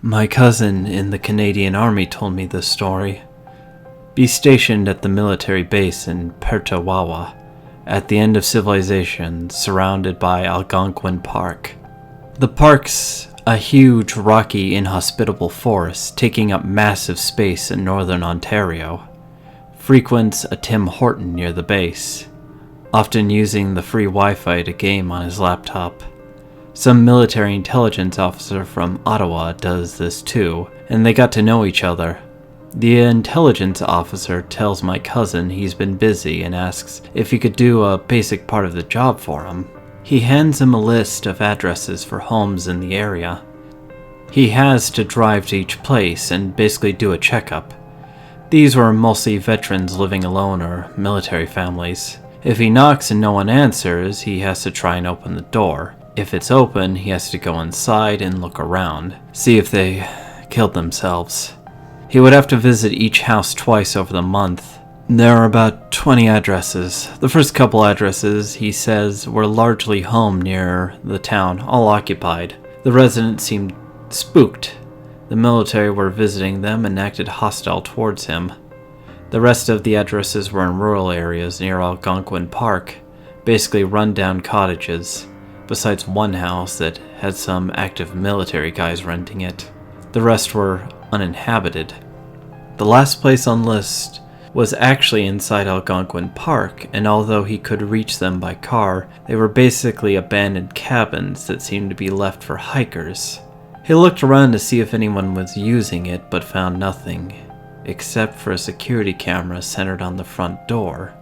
My cousin in the Canadian Army told me this story. Be stationed at the military base in Pertawawa, at the end of civilization, surrounded by Algonquin Park. The park's a huge, rocky, inhospitable forest taking up massive space in northern Ontario. Frequents a Tim Horton near the base, often using the free Wi-Fi to game on his laptop. Some military intelligence officer from Ottawa does this too, and they got to know each other. The intelligence officer tells my cousin he's been busy and asks if he could do a basic part of the job for him. He hands him a list of addresses for homes in the area. He has to drive to each place and basically do a checkup. These were mostly veterans living alone or military families. If he knocks and no one answers, he has to try and open the door. If it's open, he has to go inside and look around, see if they killed themselves. He would have to visit each house twice over the month. There are about 20 addresses. The first couple addresses, he says, were largely home near the town, all occupied. The residents seemed spooked. The military were visiting them and acted hostile towards him. The rest of the addresses were in rural areas near Algonquin Park, basically run-down cottages, besides one house that had some active military guys renting it. The rest were uninhabited. The last place on list was actually inside Algonquin Park, and although he could reach them by car, they were basically abandoned cabins that seemed to be left for hikers. He looked around to see if anyone was using it, but found nothing, except for a security camera centered on the front door.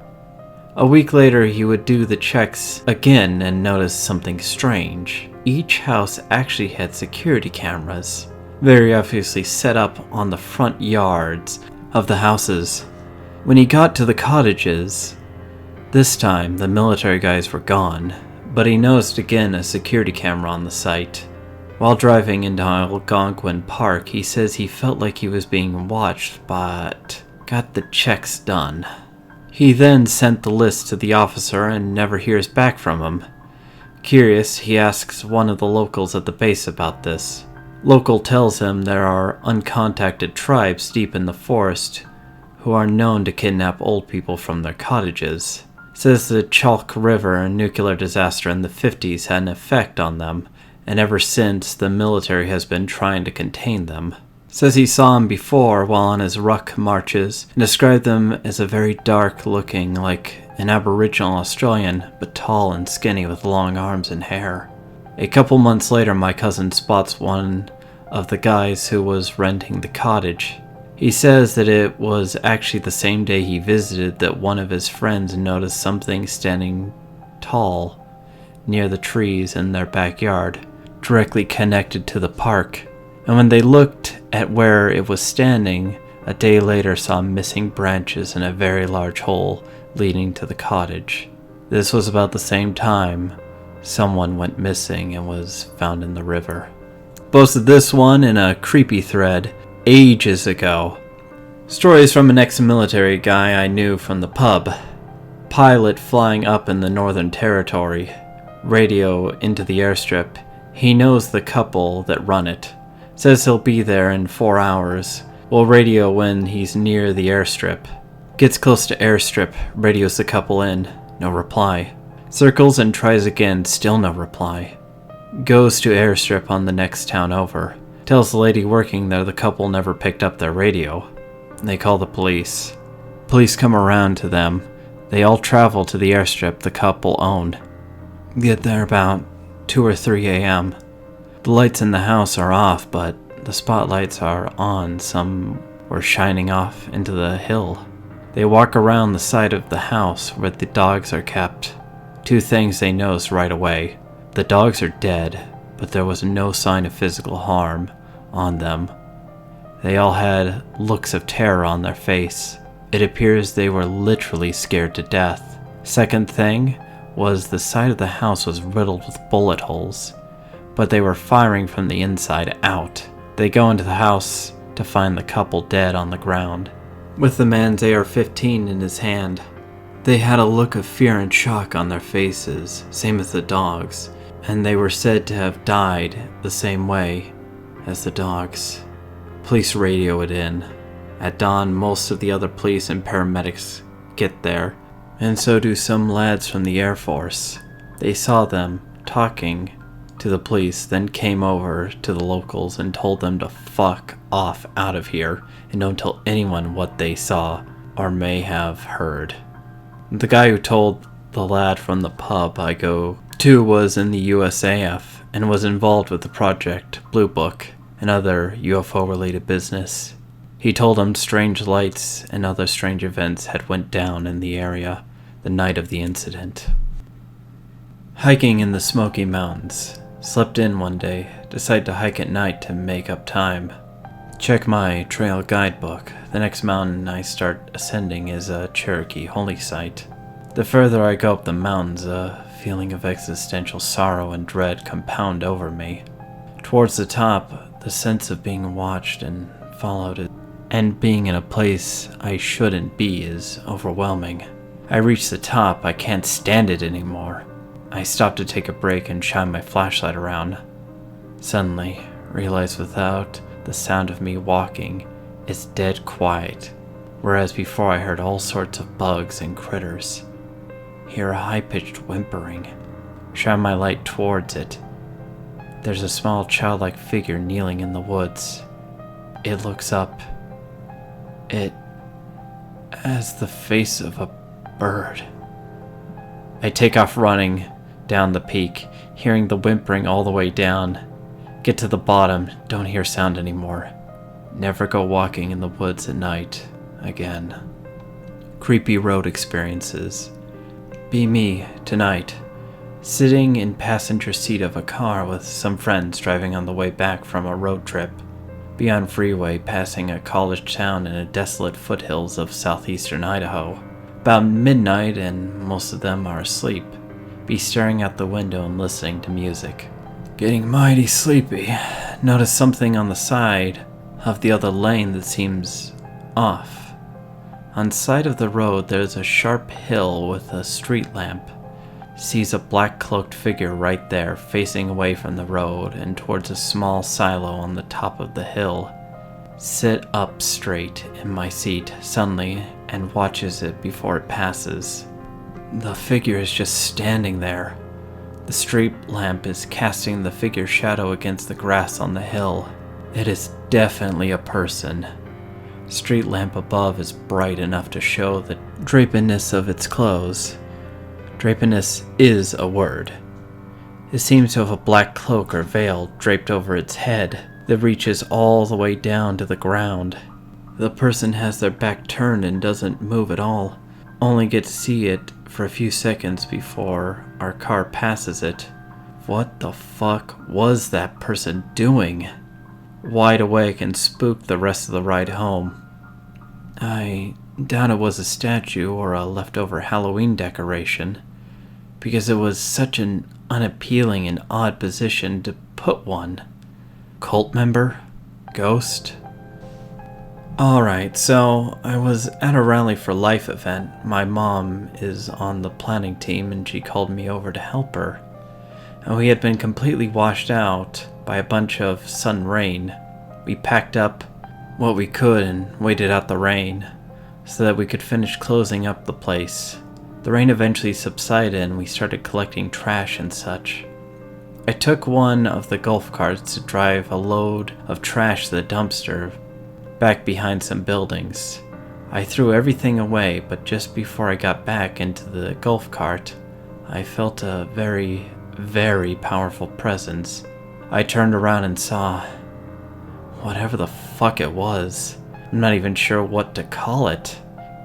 A week later, he would do the checks again and notice something strange. Each house actually had security cameras, very obviously set up on the front yards of the houses. When he got to the cottages, this time the military guys were gone, but he noticed again a security camera on the site. While driving into Algonquin Park, he says he felt like he was being watched, but got the checks done. He then sent the list to the officer and never hears back from him. Curious, he asks one of the locals at the base about this. Local tells him there are uncontacted tribes deep in the forest who are known to kidnap old people from their cottages. Says the Chalk River and nuclear disaster in the 50s had an effect on them, and ever since the military has been trying to contain them. Says he saw them before while on his ruck marches and described them as a very dark looking, like an Aboriginal Australian, but tall and skinny with long arms and hair. A couple months later, my cousin spots one of the guys who was renting the cottage. He says that it was actually the same day he visited that one of his friends noticed something standing tall near the trees in their backyard, directly connected to the park. And when they looked at where it was standing, a day later saw missing branches and a very large hole leading to the cottage. This was about the same time someone went missing and was found in the river. Posted this one in a creepy thread ages ago. Stories from an ex-military guy I knew from the pub. Pilot flying up in the Northern Territory. Radio into the airstrip. He knows the couple that run it. Says he'll be there in 4 hours. Will radio when he's near the airstrip. Gets close to airstrip, radios the couple in. No reply. Circles and tries again, still no reply. Goes to airstrip on the next town over. Tells the lady working there the couple never picked up their radio. They call the police. Police come around to them. They all travel to the airstrip the couple owned. Get there about 2 or 3 a.m. The lights in the house are off, but the spotlights are on. Some were shining off into the hill. They walk around the side of the house where the dogs are kept. 2 things they notice right away. The dogs are dead, but there was no sign of physical harm on them. They all had looks of terror on their face. It appears they were literally scared to death. Second thing was the side of the house was riddled with bullet holes, but they were firing from the inside out. They go into the house to find the couple dead on the ground, with the man's AR-15 in his hand. They had a look of fear and shock on their faces, same as the dogs, and they were said to have died the same way. as the dogs. Police radio it in. At dawn, most of the other police and paramedics get there, and so do some lads from the Air Force. They saw them talking to the police, then came over to the locals and told them to fuck off out of here and don't tell anyone what they saw or may have heard. The guy who told the lad from the pub I go to was in the USAF and was involved with the Project Blue Book and other UFO-related business. He told him strange lights and other strange events had went down in the area the night of the incident. Hiking in the Smoky Mountains. Slept in one day, decided to hike at night to make up time. Check my trail guidebook. The next mountain I start ascending is a Cherokee holy site. The further I go up the mountains, a feeling of existential sorrow and dread compound over me. Towards the top, the sense of being watched and followed and being in a place I shouldn't be is overwhelming. I reach the top, I can't stand it anymore. I stop to take a break and shine my flashlight around. Suddenly, realize without the sound of me walking, it's dead quiet, whereas before I heard all sorts of bugs and critters. Hear a high-pitched whimpering. Shine my light towards it. There's a small childlike figure kneeling in the woods. It looks up. It has the face of a bird. I take off running down the peak, hearing the whimpering all the way down. Get to the bottom, don't hear sound anymore. Never go walking in the woods at night again. Creepy road experiences. Be me tonight, sitting in passenger seat of a car with some friends driving on the way back from a road trip. Be on freeway passing a college town in the desolate foothills of southeastern Idaho. About midnight and most of them are asleep. Be staring out the window and listening to music. Getting mighty sleepy. Notice something on the side of the other lane that seems off. On side of the road there's a sharp hill with a street lamp. Sees a black cloaked figure right there, facing away from the road and towards a small silo on the top of the hill. Sit up straight in my seat suddenly and watches it before it passes. The figure is just standing there. The street lamp is casting the figure's shadow against the grass on the hill. It is definitely a person. Street lamp above is bright enough to show the drapiness of its clothes. Drapiness is a word. It seems to have a black cloak or veil draped over its head that reaches all the way down to the ground. The person has their back turned and doesn't move at all. Only get to see it for a few seconds before our car passes it. What the fuck was that person doing? Wide awake and spooked the rest of the ride home. I doubt it was a statue or a leftover Halloween decoration, because it was such an unappealing and odd position to put one. Cult member? Ghost? Alright, so I was at a Rally for Life event. My mom is on the planning team and she called me over to help her. And we had been completely washed out by a bunch of sudden rain. We packed up what we could and waited out the rain so that we could finish closing up the place. The rain eventually subsided and we started collecting trash and such. I took one of the golf carts to drive a load of trash to the dumpster back behind some buildings. I threw everything away, but just before I got back into the golf cart, I felt a very, very powerful presence. I turned around and saw whatever the fuck it was. I'm not even sure what to call it.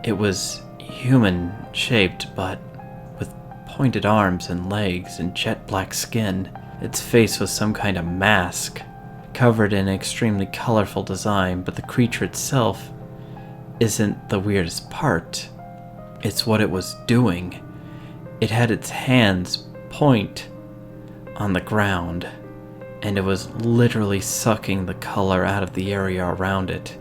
It was human-shaped, but with pointed arms and legs and jet black skin. Its face was some kind of mask, covered in an extremely colorful design, but the creature itself isn't the weirdest part. It's what it was doing. It had its hands point on the ground, and it was literally sucking the color out of the area around it.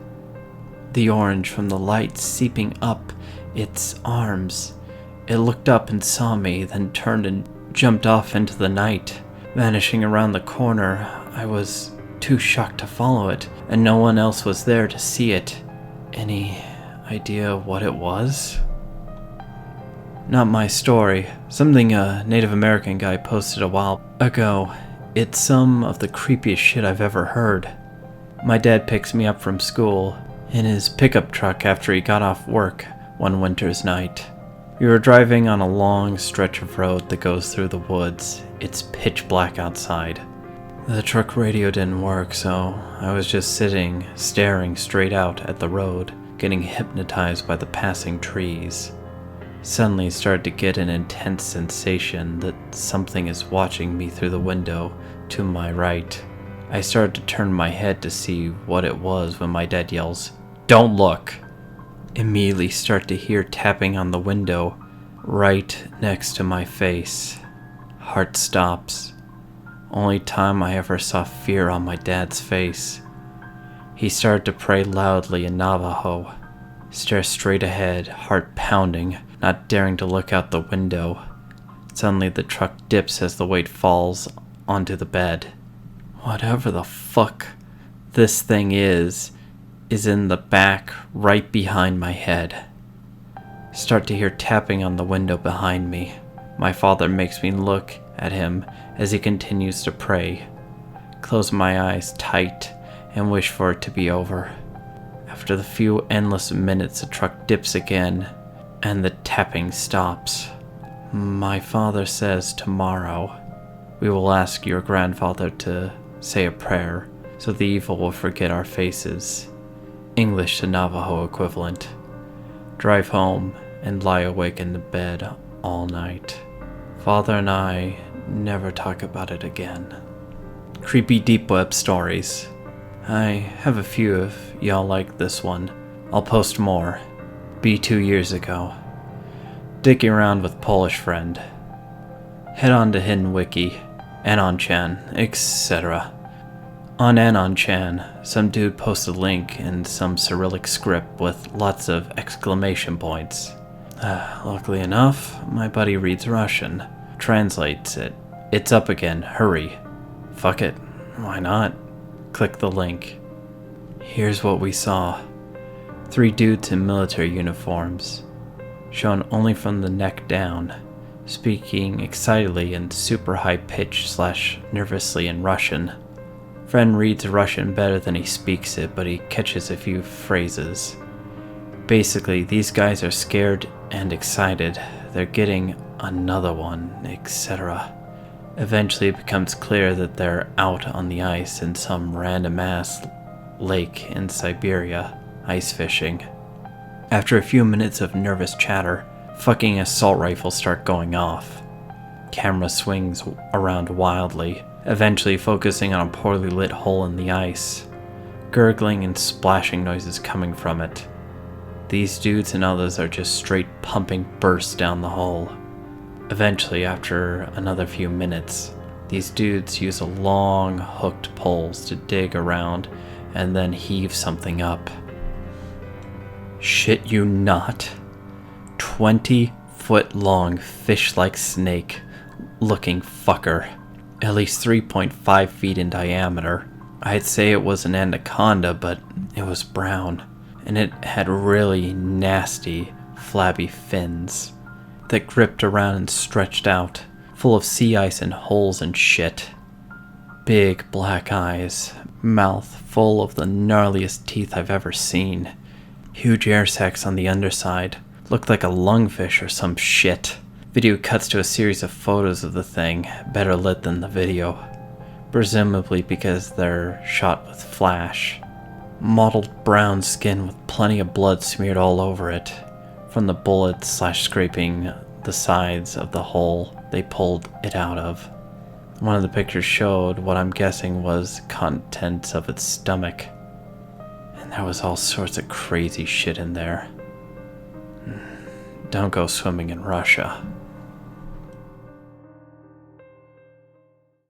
The orange from the light seeping up its arms. It looked up and saw me, then turned and jumped off into the night, vanishing around the corner. I was too shocked to follow it, and no one else was there to see it. Any idea what it was? Not my story. Something a Native American guy posted a while ago. It's some of the creepiest shit I've ever heard. My dad picks me up from school in his pickup truck after he got off work one winter's night. We were driving on a long stretch of road that goes through the woods. It's pitch black outside. The truck radio didn't work, so I was just sitting, staring straight out at the road, getting hypnotized by the passing trees. Suddenly started to get an intense sensation that something is watching me through the window to my right. I started to turn my head to see what it was when my dad yells, "Don't look!" Immediately start to hear tapping on the window right next to my face. Heart stops. Only time I ever saw fear on my dad's face. He started to pray loudly in Navajo. Stare straight ahead, heart pounding, not daring to look out the window. Suddenly the truck dips as the weight falls onto the bed. Whatever the fuck this thing is in the back right behind my head. Start to hear tapping on the window behind me. My father makes me look at him as he continues to pray. Close my eyes tight and wish for it to be over. After the few endless minutes, the truck dips again and the tapping stops. My father says tomorrow we will ask your grandfather to say a prayer so the evil will forget our faces. English to Navajo equivalent. Drive home and lie awake in the bed all night. Father and I never talk about it again. Creepy deep web stories. I have a few if y'all like this one. I'll post more. Be 2 years ago. Dicking around with Polish friend. Head on to Hidden Wiki, Anon-chan, etc. On Anon-chan, some dude posted a link in some Cyrillic script with lots of exclamation points. Luckily enough, my buddy reads Russian. Translates it. It's up again, hurry. Fuck it, why not? Click the link. Here's what we saw. 3 dudes in military uniforms, shown only from the neck down, speaking excitedly in super high pitch / nervously in Russian. Friend reads Russian better than he speaks it, but he catches a few phrases. Basically, these guys are scared and excited. They're getting another one, etc. Eventually it becomes clear that they're out on the ice in some random ass lake in Siberia, ice fishing. After a few minutes of nervous chatter, fucking assault rifles start going off. Camera swings around wildly, eventually focusing on a poorly lit hole in the ice. Gurgling and splashing noises coming from it. These dudes and others are just straight pumping bursts down the hole. Eventually, after another few minutes, these dudes use a long hooked poles to dig around and then heave something up. Shit you not. 20-foot long fish-like snake looking fucker. At least 3.5 feet in diameter. I'd say it was an anaconda, but it was brown, and it had really nasty, flabby fins that gripped around and stretched out, full of sea ice and holes and shit. Big black eyes, mouth full of the gnarliest teeth I've ever seen. Huge air sacs on the underside, looked like a lungfish or some shit. Video cuts to a series of photos of the thing, better lit than the video, presumably because they're shot with flash. Mottled brown skin with plenty of blood smeared all over it, from the bullets / scraping the sides of the hole they pulled it out of. One of the pictures showed what I'm guessing was contents of its stomach, and there was all sorts of crazy shit in there. Don't go swimming in Russia.